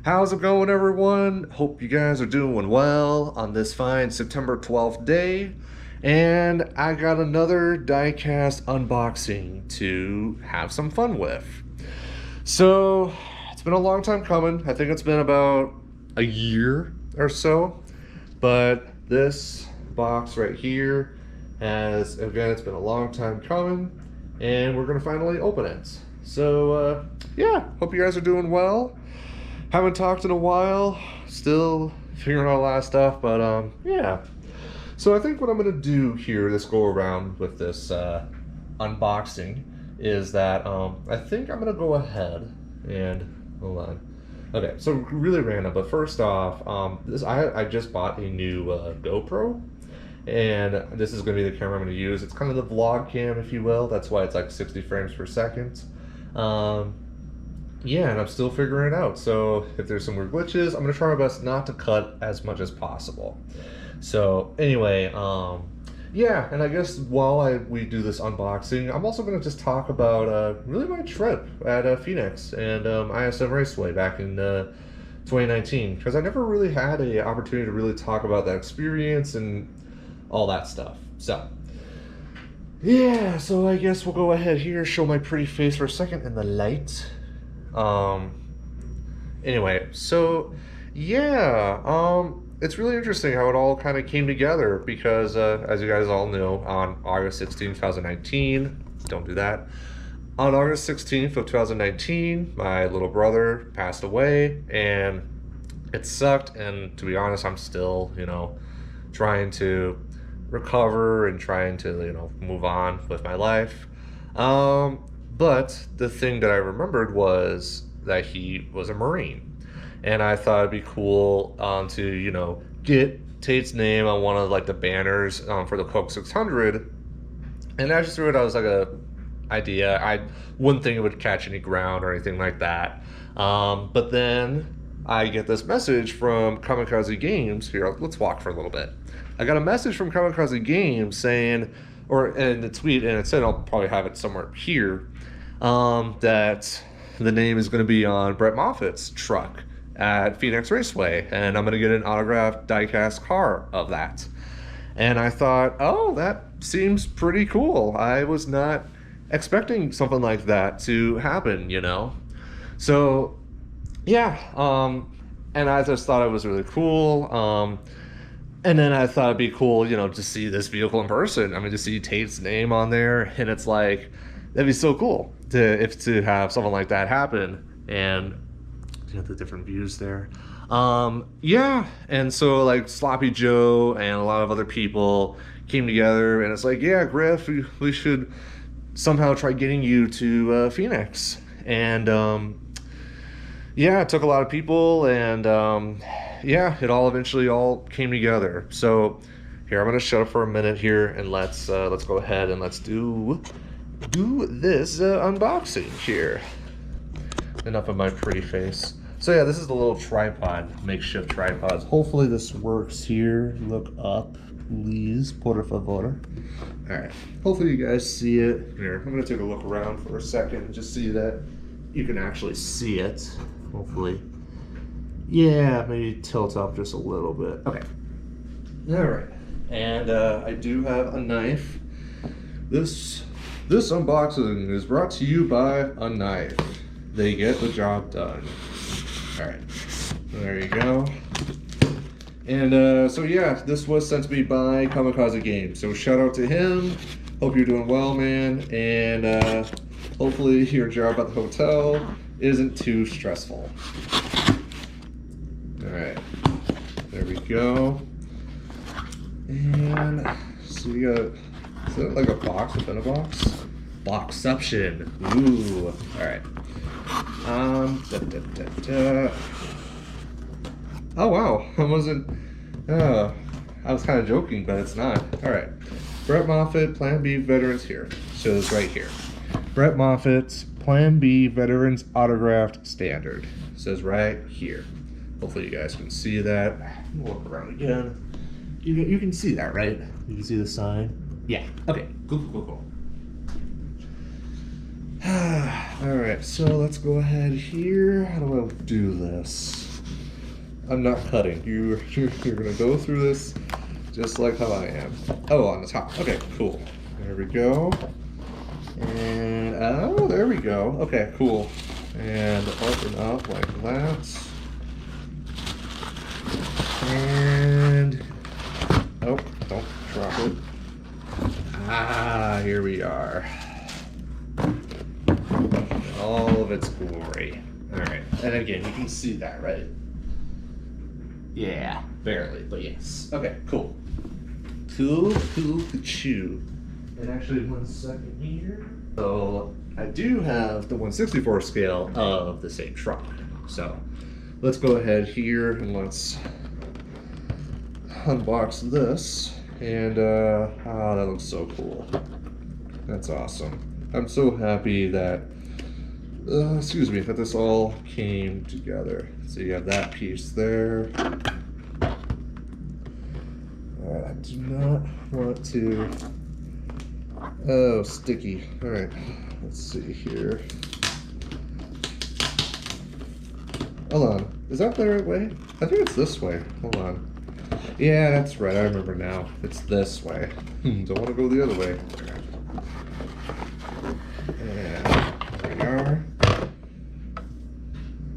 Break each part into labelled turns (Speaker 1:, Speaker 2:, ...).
Speaker 1: How's it going, everyone? Hope you guys are doing well on this fine September 12th day. And I got another Diecast unboxing to have some fun with. So, it's been a long time coming. I think it's been about a year or so. But this box right here has, again, it's been a long time coming. And we're going to finally open it. So, yeah, hope you guys are doing well. Haven't talked in a while, still figuring out a lot of stuff, but yeah. So I think what I'm gonna do here, this go around with this unboxing, is that I think I'm gonna go ahead and hold on. Okay, so really random, but first off, I just bought a new GoPro, and this is gonna be the camera I'm gonna use. It's kind of the vlog cam, if you will. That's why it's like 60 frames per second. Yeah, and I'm still figuring it out. So if there's some weird glitches, I'm gonna try my best not to cut as much as possible. So anyway, yeah, and I guess while we do this unboxing, I'm also gonna just talk about really my trip at Phoenix and ISM Raceway back in 2019, because I never really had an opportunity to really talk about that experience and all that stuff. So yeah, so I guess we'll go ahead here, show my pretty face for a second in the light. Anyway, so yeah, it's really interesting how it all kind of came together because, as you guys all know, on August 16th, 2019, don't do that. On August 16th of 2019, my little brother passed away, and it sucked. And to be honest, I'm still, trying to recover and trying to, move on with my life. But the thing that I remembered was that he was a Marine. And I thought it'd be cool to, get Tate's name on one of like the banners for the Coke 600. And I just threw it out as like a idea. I wouldn't think it would catch any ground or anything like that. But then I get this message from Kamikaze Games. Here, let's walk for a little bit. I got a message from Kamikaze Games saying, or in the tweet, and it said, I'll probably have it somewhere here, that the name is going to be on Brett Moffitt's truck at Phoenix Raceway, and I'm going to get an autographed diecast car of that. And I thought, oh, that seems pretty cool. I was not expecting something like that to happen, So, yeah, and I just thought it was really cool. And then I thought it'd be cool, to see this vehicle in person. I mean, to see Tate's name on there, and it's like, that'd be so cool to have something like that happen. And the different views there. Yeah, and so like Sloppy Joe and a lot of other people came together, and it's like, yeah, Griff, we should somehow try getting you to Phoenix. And yeah, it took a lot of people, and yeah, it all eventually all came together. So here, I'm gonna shut up for a minute here, and let's go ahead and let's do this unboxing here. Enough of my pretty face. So yeah, this is the little tripod, makeshift tripods. Hopefully this works here. Look up, please, por favor. All right, hopefully you guys see it. Here, I'm gonna take a look around for a second and just see that you can actually see it, hopefully. Yeah, maybe tilt up just a little bit. Okay, all right. And I do have a knife. This unboxing is brought to you by a knife. They get the job done. All right, there you go. And so yeah, this was sent to me by Kamikaze Games. So shout out to him. Hope you're doing well, man. And hopefully your job at the hotel isn't too stressful. All right, there we go. And so we got, is that like a box within a box? Boxception. Ooh. All right. Oh wow, I wasn't. I was kind of joking, but it's not. All right. Brett Moffitt, Plan B Veterans here. Shows right here. Brett Moffitt's Plan B Veterans Autographed Standard. Says right here. Hopefully you guys can see that. Look around again. You can see that, right? You can see the sign. Yeah. Okay. Cool. All right, so let's go ahead here. How do I do this? I'm not cutting. You're gonna go through this just like how I am. Oh, on the top. Okay, cool. There we go. And oh, there we go. Okay, cool. And open up like that. And oh, don't drop it. Ah, here we are. In all of its glory. All right, and again, you can see that, right? Yeah, barely, but yes. Okay, cool. Cool. And actually, 1 second here. So I do have the 1/64 scale of the same truck. So let's go ahead here and let's unbox this. And oh, that looks so cool. That's awesome. I'm so happy that that this all came together. So you have that piece there. Alright, I do not want to. Oh, sticky. Alright, let's see here. Hold on. Is that the right way? I think it's this way. Hold on. Yeah, that's right. I remember now. It's this way. Don't want to go the other way. And there we are.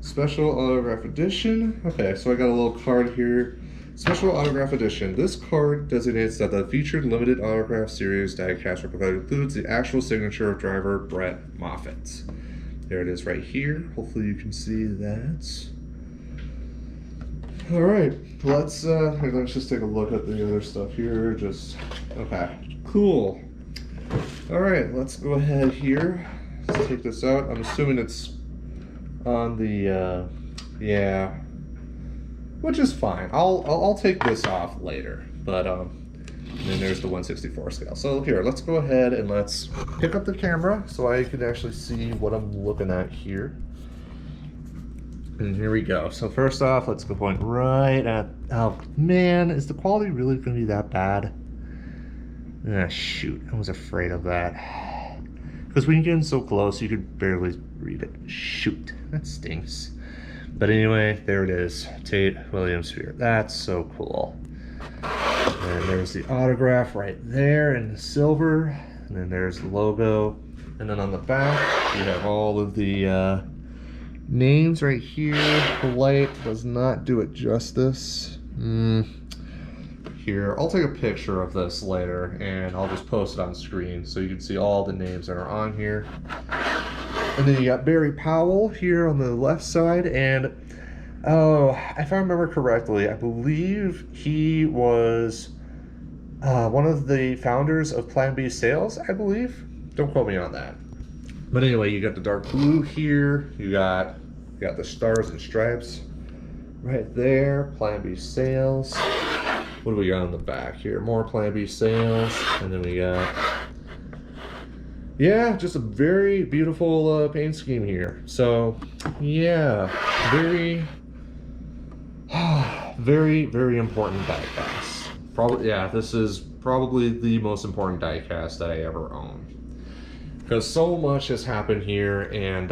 Speaker 1: Special autograph edition. Okay, so I got a little card here. Special autograph edition. This card designates that the featured limited autograph series diecast replica includes the actual signature of driver Brett Moffitt. There it is right here. Hopefully you can see that. All right, let's just take a look at the other stuff here. Okay, cool. All right, let's go ahead here. Let's take this out. I'm assuming it's on the yeah, which is fine. I'll take this off later, but and then there's the 1/64 scale. So here, let's go ahead and let's pick up the camera so I can actually see what I'm looking at here. And here we go. So first off, let's go point right at, oh man, is the quality really gonna be that bad? Ah, shoot, I was afraid of that. Because when you get in so close, you could barely read it. Shoot, that stinks. But anyway, there it is. Tate Williams Sphere. That's so cool. And there's the autograph right there in silver. And then there's the logo. And then on the back, you have all of the names right here. The light does not do it justice. Here, I'll take a picture of this later and I'll just post it on screen so you can see all the names that are on here. And then you got Barry Powell here on the left side, and oh, if I remember correctly, I believe he was one of the founders of Plan B Sales, I believe. Don't quote me on that. But anyway, you got the dark blue here. You got the stars and stripes right there. Plan B Sales. What do we got on the back here? More Plan B Sales, and then we got, yeah, just a very beautiful paint scheme here. So yeah, very very important diecast. Probably, yeah, this is probably the most important diecast that I ever owned, because so much has happened here, and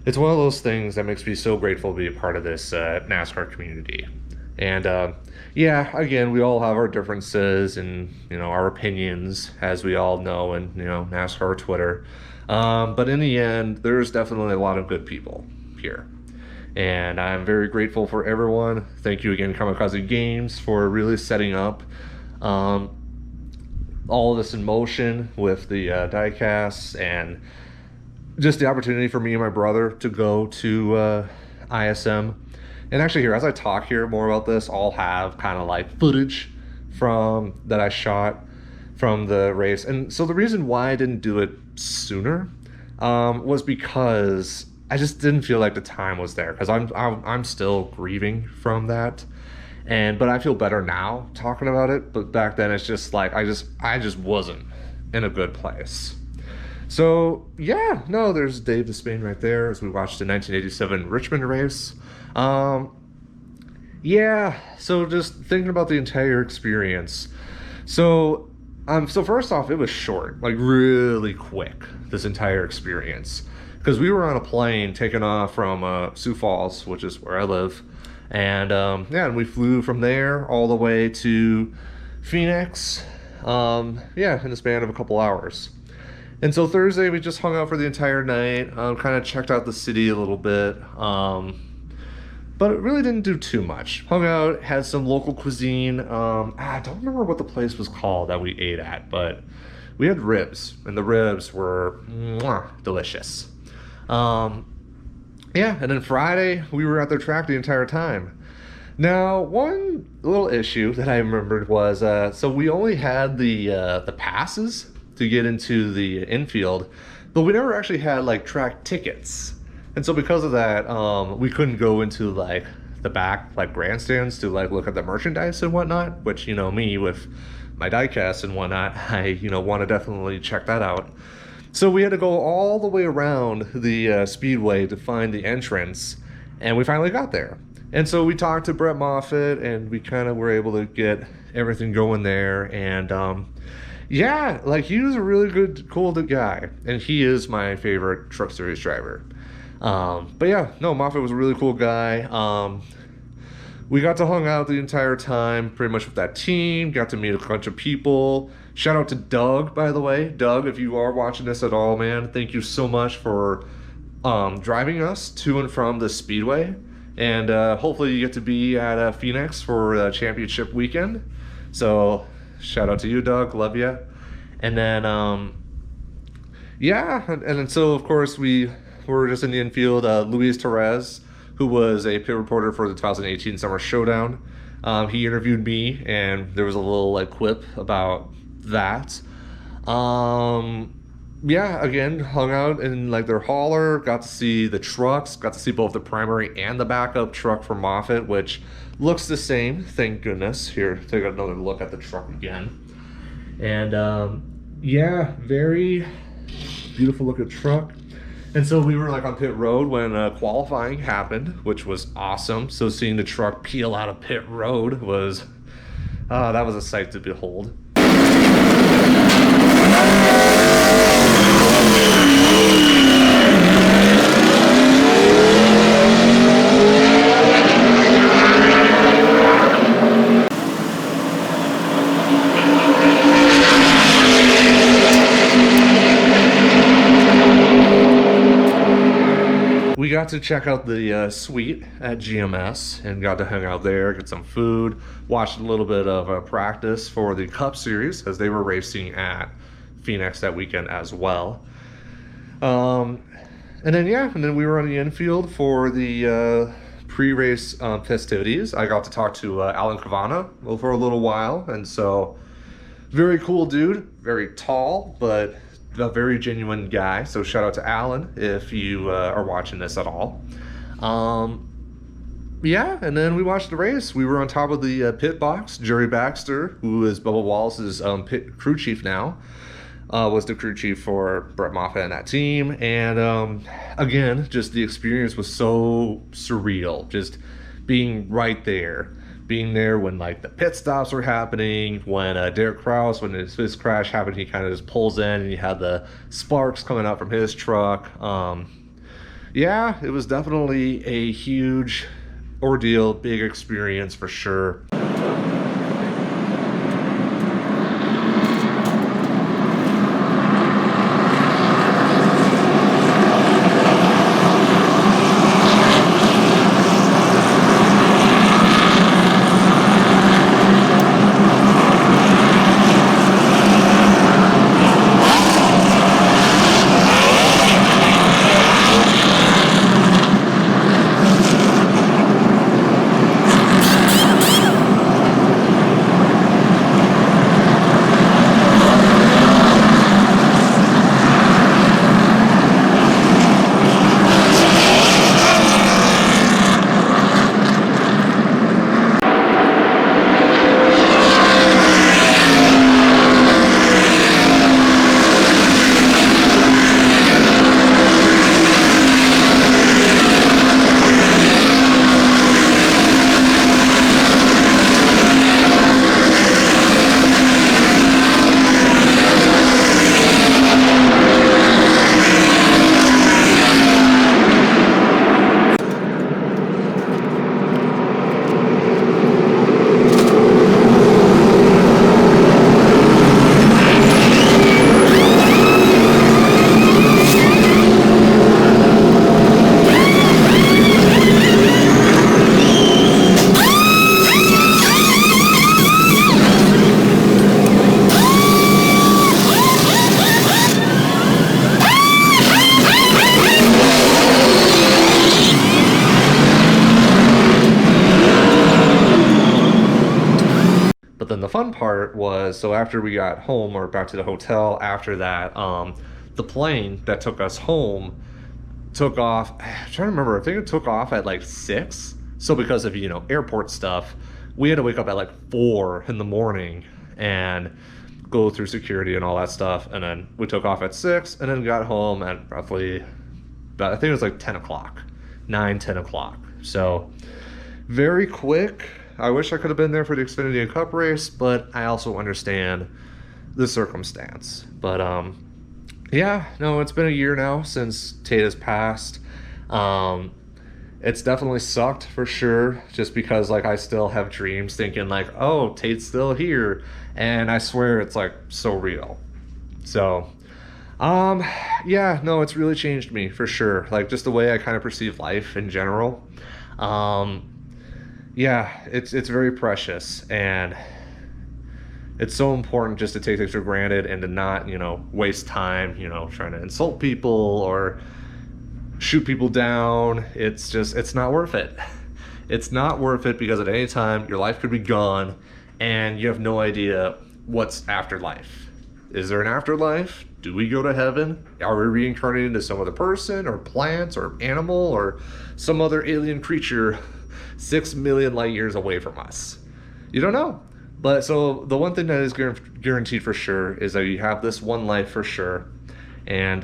Speaker 1: it's one of those things that makes me so grateful to be a part of this NASCAR community. And yeah, again, we all have our differences and, you know, our opinions, as we all know, and, you know, NASCAR Twitter. But in the end, there's definitely a lot of good people here. And I'm very grateful for everyone. Thank you again, Kamikaze Games, for really setting up all of this in motion with the diecasts, and just the opportunity for me and my brother to go to ISM. And actually here, as I talk here more about this, I'll have kind of like footage from that I shot from the race. And so the reason why I didn't do it sooner was because I just didn't feel like the time was there, because I'm still grieving from that. But I feel better now talking about it. But back then it's just like I just wasn't in a good place. So yeah, no, there's Dave Despain right there as we watched the 1987 Richmond race. Yeah, so just thinking about the entire experience. So first off, it was short, like really quick, this entire experience. because we were on a plane taking off from Sioux Falls, which is where I live. And yeah, and we flew from there all the way to Phoenix, yeah, in the span of a couple hours. And so Thursday we just hung out for the entire night, kind of checked out the city a little bit, but it really didn't do too much. Hung out, had some local cuisine. I don't remember what the place was called that we ate at, but we had ribs, and the ribs were delicious. Yeah, and then Friday, we were at their track the entire time. Now, one little issue that I remembered was, so we only had the passes to get into the infield, but we never actually had like track tickets. And so because of that, we couldn't go into like the back like grandstands to like look at the merchandise and whatnot, which, you know, me with my diecast and whatnot, I, you know, want to definitely check that out. So we had to go all the way around the speedway to find the entrance, and we finally got there. And so we talked to Brett Moffitt, and we kind of were able to get everything going there. And yeah, like he was a really good, cool guy, and he is my favorite Truck Series driver. But yeah, no, Moffitt was a really cool guy. We got to hang out the entire time, pretty much with that team, got to meet a bunch of people. Shout out to Doug, by the way. Doug, if you are watching this at all, man, thank you so much for driving us to and from the Speedway. And hopefully you get to be at Phoenix for championship weekend. So shout out to you, Doug. Love you. And then, yeah, and then so, of course, we were just in the infield. Luis Torres, who was a pit reporter for the 2018 Summer Showdown, he interviewed me, and there was a little like quip about that. Yeah, again, hung out in like their hauler, got to see the trucks, got to see both the primary and the backup truck for Moffitt, which looks the same, thank goodness. Here, take another look at the truck again. And yeah, very beautiful looking truck. And so we were like on pit road when qualifying happened, which was awesome. So seeing the truck peel out of pit road was, that was a sight to behold. We got to check out the suite at GMS and got to hang out there, get some food, watched a little bit of practice for the Cup Series as they were racing at Phoenix that weekend as well. And then, yeah, and then we were on the infield for the pre-race festivities. I got to talk to Alan Cavana for a little while, and so very cool dude, very tall, but a very genuine guy. So shout out to Alan if you are watching this at all. Yeah, and then we watched the race. We were on top of the pit box. Jerry Baxter, who is Bubba Wallace's pit crew chief now, was the crew chief for Brett Moffitt and that team. And again, just the experience was so surreal, just being right there. Being there when like the pit stops were happening, when Derek Krause, when his crash happened, he kind of just pulls in and you had the sparks coming out from his truck. Yeah, it was definitely a huge ordeal, big experience for sure. the fun part was, so after we got home or back to the hotel after that, the plane that took us home took off. I'm trying to remember. I think it took off at like 6. So because of, airport stuff, we had to wake up at like 4 in the morning and go through security and all that stuff. And then we took off at 6 and then got home at roughly, about, I think it was like 10 o'clock, 10 o'clock. So very quick. I wish I could have been there for the Xfinity Cup race, but I also understand the circumstance. But yeah, no, it's been a year now since Tate has passed. It's definitely sucked for sure, just because like I still have dreams thinking like, oh, Tate's still here, and I swear it's like so real. So yeah, no, it's really changed me for sure, like just the way I kind of perceive life in general. Yeah, it's very precious, and it's so important just to take things for granted and to not, waste time, trying to insult people or shoot people down. It's not worth it. It's not worth it, because at any time your life could be gone and you have no idea what's after life. Is there an afterlife? Do we go to heaven? Are we reincarnated into some other person or plant or animal or some other alien creature 6 million light years away from us? You don't know. But so the one thing that is guaranteed for sure is that you have this one life for sure, and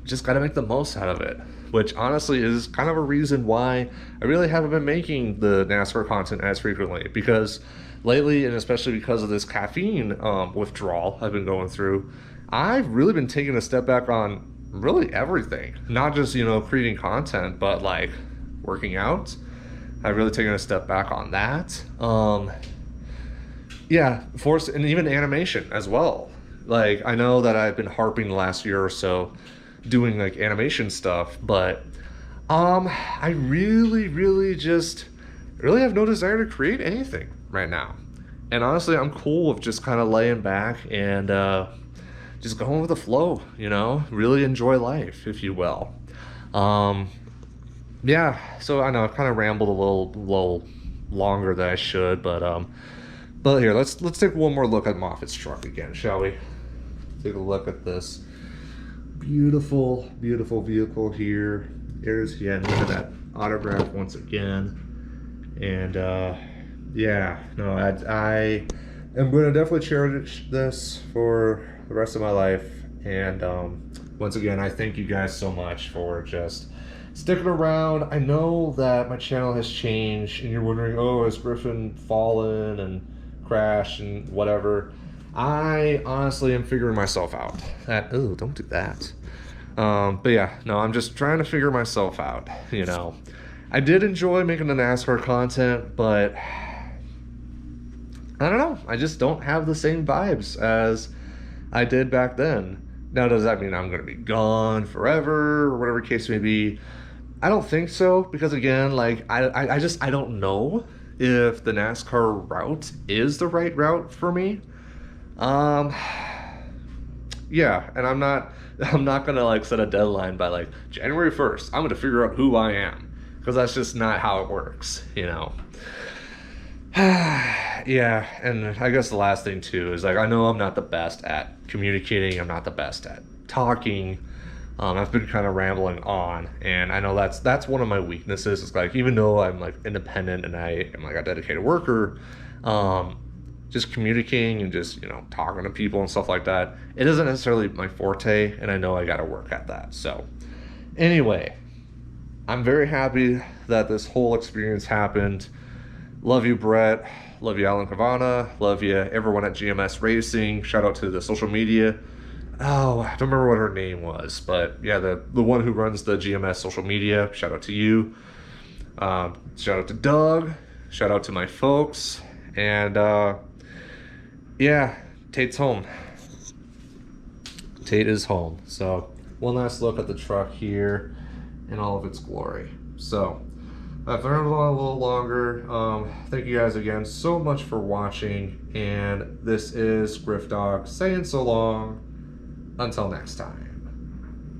Speaker 1: just got to make the most out of it, which honestly is kind of a reason why I really haven't been making the NASCAR content as frequently, because lately, and especially because of this caffeine withdrawal I've been going through, I've really been taking a step back on really everything, not just, creating content, but like working out. I've really taken a step back on that. Yeah, and even animation as well. Like, I know that I've been harping the last year or so doing like animation stuff, but I really have no desire to create anything right now. And honestly, I'm cool with just kind of laying back and just going with the flow, really enjoy life, if you will. Yeah, so I know I've kind of rambled a little longer than I should, but here, let's take one more look at Moffitt's truck again, shall we? Take a look at this beautiful vehicle here. There's, yeah, look at that autograph once again. And yeah, no, I am going to definitely cherish this for the rest of my life. And once again, I thank you guys so much for just sticking around. I know that my channel has changed, and you're wondering, oh, has Griffin fallen and crashed and whatever. I honestly am figuring myself out. Oh, don't do that. But yeah, no, I'm just trying to figure myself out, I did enjoy making the NASCAR content, but I don't know. I just don't have the same vibes as I did back then. Now, does that mean I'm going to be gone forever or whatever case may be? I don't think so, because again, like, I don't know if the NASCAR route is the right route for me. Yeah, and I'm not gonna like set a deadline by like January 1st. I'm gonna figure out who I am, because that's just not how it works, Yeah, and I guess the last thing too is like, I know I'm not the best at communicating. I'm not the best at talking. I've been kind of rambling on, and I know that's one of my weaknesses. It's like, even though I'm like independent and I am like a dedicated worker, just communicating and just, talking to people and stuff like that, it isn't necessarily my forte, and I know I got to work at that. So anyway, I'm very happy that this whole experience happened. Love you, Brett. Love you, Alan Cavana. Love you, everyone at GMS Racing. Shout out to the social media. Oh, I don't remember what her name was, but yeah, the one who runs the GMS social media. Shout out to you. Shout out to Doug. Shout out to my folks. And yeah, Tate's home. Tate is home. So one last look at the truck here in all of its glory. So I've learned a little longer. Thank you guys again so much for watching. And this is Griff Dog saying so long. Until next time.